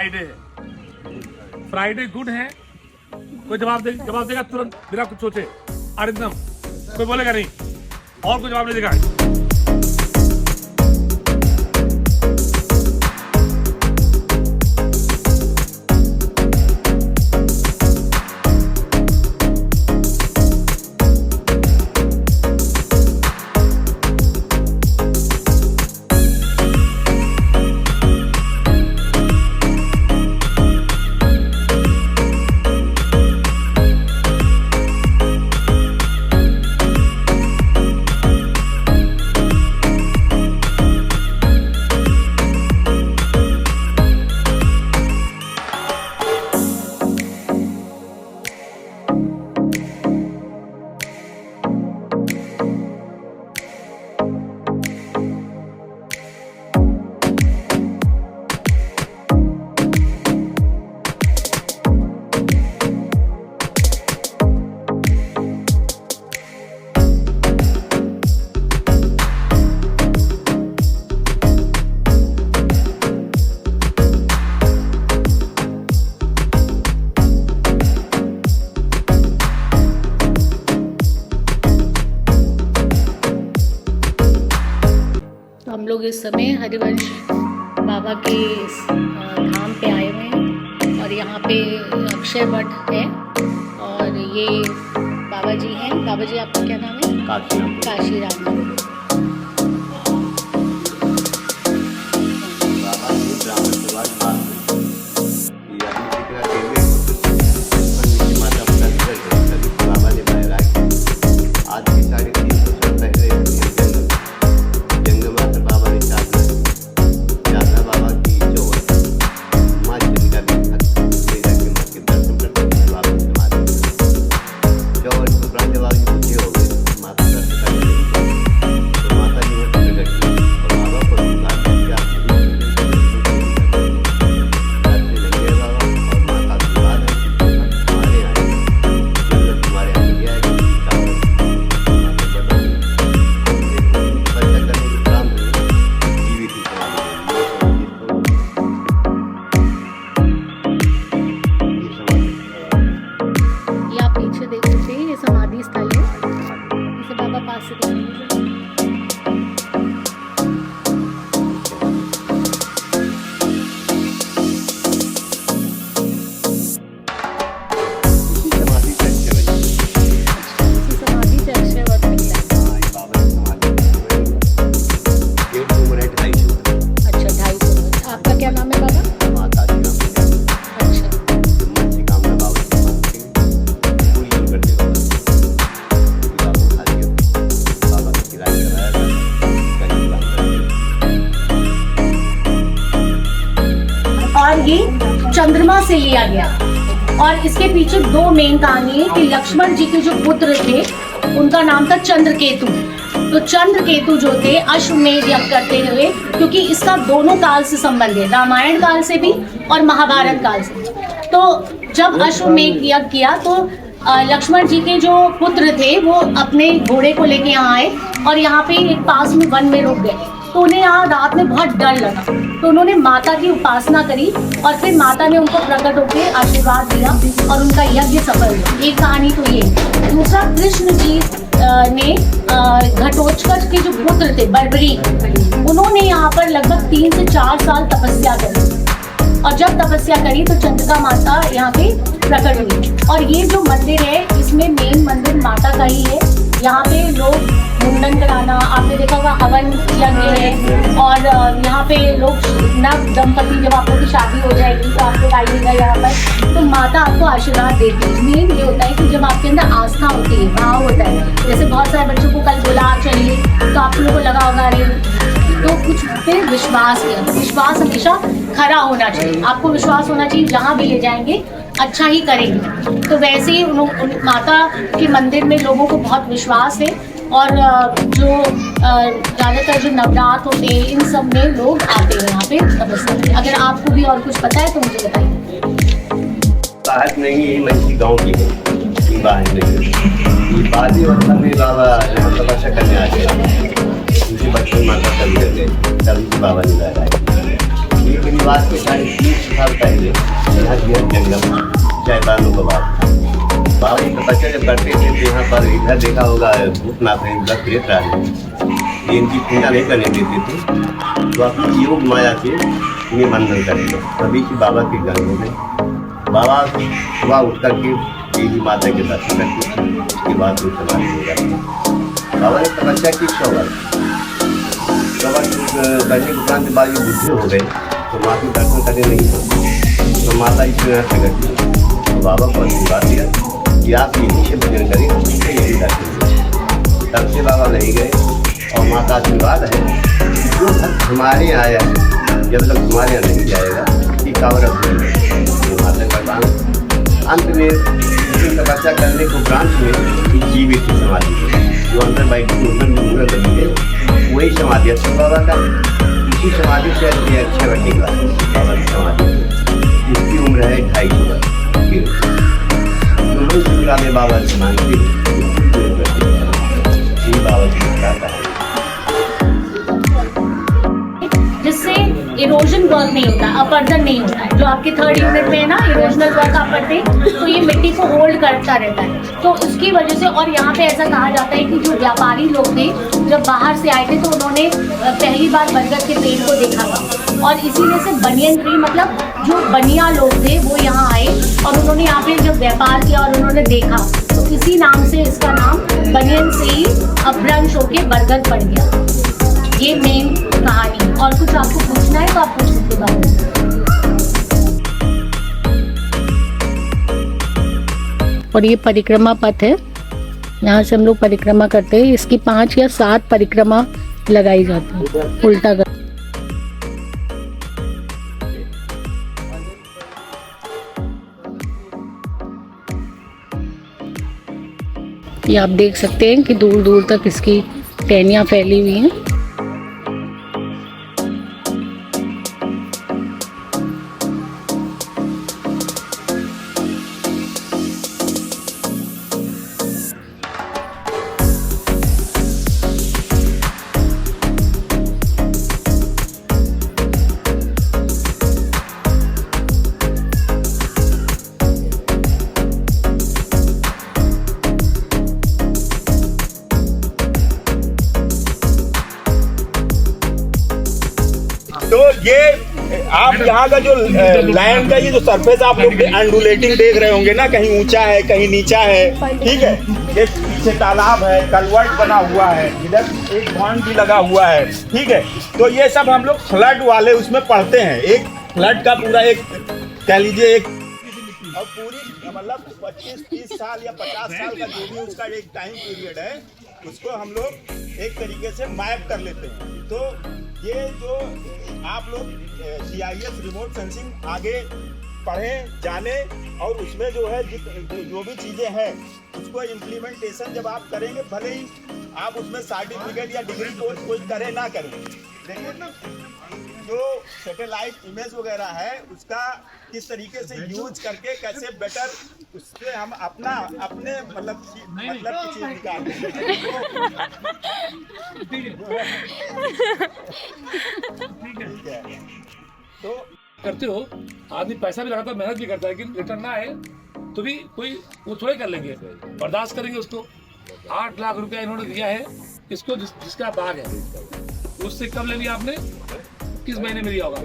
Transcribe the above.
Friday है। Friday good है? कोई जवाब देगा तुरंत बिना कुछ सोचे, एकदम कोई बोलेगा नहीं और कोई जवाब नहीं देगा। हम लोग इस समय हरिवंश बाबा के धाम पे आए हुए हैं और यहाँ पे अक्षय वट है और ये बाबा जी हैं। बाबा जी आपका क्या नाम है? काशीराम। ये चंद्रमा से लिया गया और इसके पीछे दो मेन कहानी है कि लक्ष्मण जी के जो पुत्र थे उनका नाम था चंद्रकेतु। तो चंद्रकेतु जो थे अश्वमेध यज्ञ करते हुए, क्योंकि इसका दोनों काल से संबंध है, रामायण काल से भी और महाभारत काल से। तो जब अश्वमेध यज्ञ किया तो लक्ष्मण जी के जो पुत्र थे वो अपने घोड़े को लेके यहाँ आए और यहाँ पे एक पास में वन में रुक गए। तो उन्हें यहाँ रात में बहुत डर लगा, तो उन्होंने माता की उपासना करी और फिर माता ने उनको प्रकट होकर आशीर्वाद दिया और उनका यज्ञ सफल हुआ। एक कहानी तो ये। दूसरा, कृष्ण जी ने घटोत्कच के जो पुत्र थे बर्बरी, उन्होंने यहाँ पर लगभग 3 से 4 साल तपस्या करी और जब तपस्या करी तो चंद्रिका माता यहाँ पे प्रकट हुई। और ये जो मंदिर है इसमें मेन मंदिर माता का ही है। यहाँ पे लोग मुंडन कराना, आपने देखा होगा हवन यज्ञ है और यहाँ पे लोग नव दंपति जब आप लोग की शादी हो जाएगी तो आप लोग आइएगा यहाँ पर, तो माता आपको आशीर्वाद देती है। मेन ये होता है कि जब आपके अंदर आस्था होती है, भाव होता है, जैसे बहुत सारे बच्चों को कल बोला चलिए तो आप लोगों को लगा होगा अरे तो कुछ पे विश्वास है। विश्वास हमेशा खरा होना चाहिए, आपको विश्वास होना चाहिए जहाँ भी ले जाएंगे अच्छा ही करेंगे। तो वैसे ही माता के मंदिर में लोगों को बहुत विश्वास है और जो ज़्यादातर जो नवरात्र होते हैं इन सब में लोग आते हैं यहाँ पे तपस्या करने। अगर आपको भी और कुछ पता है तो मुझे बताइए। बात नहीं है, मंची गाँव की है, बात नहीं बादी मतलब मेरे बाबा यहाँ तपस्या करने आ गया, उनके बच्चों माता तभी कर गए, तभी बाबा ने लाया। लेकिन आज के 350 साल पहले यहाँ गृह जंगल शैतानों का बात था। बाबा जी तपस्या जब करते थे तो यहाँ पर इधर देखा होगा भूतनाथ है, इधर प्रेत राज ये इनकी पूजा नहीं करने देते थे, तो अपनी योग माया से इन्हें बंधन करते तभी कि बाबा के घर में बाबा सुबह उठ करके देवी माता के दर्शन करते उसके बाद वो समाधि हो जाती है। बाबा ने तपस्या की 100 वर्ष करने के उपरांत बाद ये बुद्धि हो गए तो माँ के दर्शन करने नहीं होते, तो माता इस प्रगति तो बाबा को आशीर्वाद दिया कि आप यहीं से भजन करें, उससे यही दर्शन दें। तब से बाबा नहीं गए और माता आशीर्वाद है जो भक्त हमारे यहाँ आया जब तक तुम्हारे यहाँ नहीं जाएगा कि कावर तो माता का काम अंत में तपस्या करने को उपरांत में जीवित समाधि जो अंदर बैठे वही समाधि अच्छा बाबा का, इसी समाधि से अच्छा बैठेगा बाबा की समाधि। इसकी उम्र है 250 वर्ष। में बाबा से मांगते बाबा जी बताता है जिससे इरोजन वर्क नहीं होता, अपरदन नहीं होता है। जो आपके 3rd यूनिट में है ना इरोजनल वर्क आप करते हैं तो ये मिट्टी को होल्ड करता रहता है, तो उसकी वजह से। और यहाँ पे ऐसा कहा जाता है कि जो व्यापारी लोग थे जब बाहर से आए थे तो उन्होंने पहली बार बरगद के पेड़ को देखा था और इसीलिए से बनियन ट्री मतलब जो बनिया लोग थे वो यहाँ आए और उन्होंने यहाँ पे जब व्यापार किया और उन्होंने देखा तो इसी नाम से इसका नाम बनियन से ही अपभ्रंश होके बरगद पड़ गया। ये मेन कहानी। और कुछ आपको पूछना है तो आप पूछ सकते हैं। और ये परिक्रमा पथ है, यहाँ से हम लोग परिक्रमा करते हैं। इसकी 5 या 7 परिक्रमा लगाई जाती है उल्टा कर। ये आप देख सकते हैं कि दूर दूर तक इसकी टहनियाँ फैली हुई हैं। तो ये आप यहाँ का जो लैंड का ये जो सरफेस आप लोग एंडुलेटिंग देख रहे होंगे ना, कहीं ऊंचा है कहीं नीचा है, ठीक है। ये पीछे तालाब है, कलवर्ट बना हुआ है, इधर एक बांध भी लगा हुआ है, ठीक है। तो ये सब हम लोग फ्लड वाले उसमें पढ़ते हैं। एक फ्लड का पूरा एक कह लीजिए एक और पूरी मतलब 25-30 साल या 50 साल का जो भी उसका एक टाइम पीरियड है उसको हम लोग एक तरीके से मैप कर लेते हैं। तो ये जो आप लोग GIS रिमोट सेंसिंग आगे पढ़ें जाने और उसमें जो है जो भी चीज़ें हैं उसको इम्प्लीमेंटेशन जब आप करेंगे, भले ही आप उसमें सर्टिफिकेट या डिग्री कोर्स कोई करें ना करें, लेकिन जो सैटेलाइट इमेज वगैरह है उसका किस तरीके से यूज करके कैसे बेटर उससे हम अपने मतलब की चीज निकालते हैं। तो करते हो, आदमी पैसा भी लगाता है, मेहनत भी करता है, लेकिन रिटर्न ना आए तो भी कोई वो थोड़े कर लेंगे, बर्दाश्त करेंगे उसको। 8 लाख रुपया इन्होंने दिया है इसको, जिसका बाग है। उससे कब ले लिया आपने? किस महीने में लिया होगा?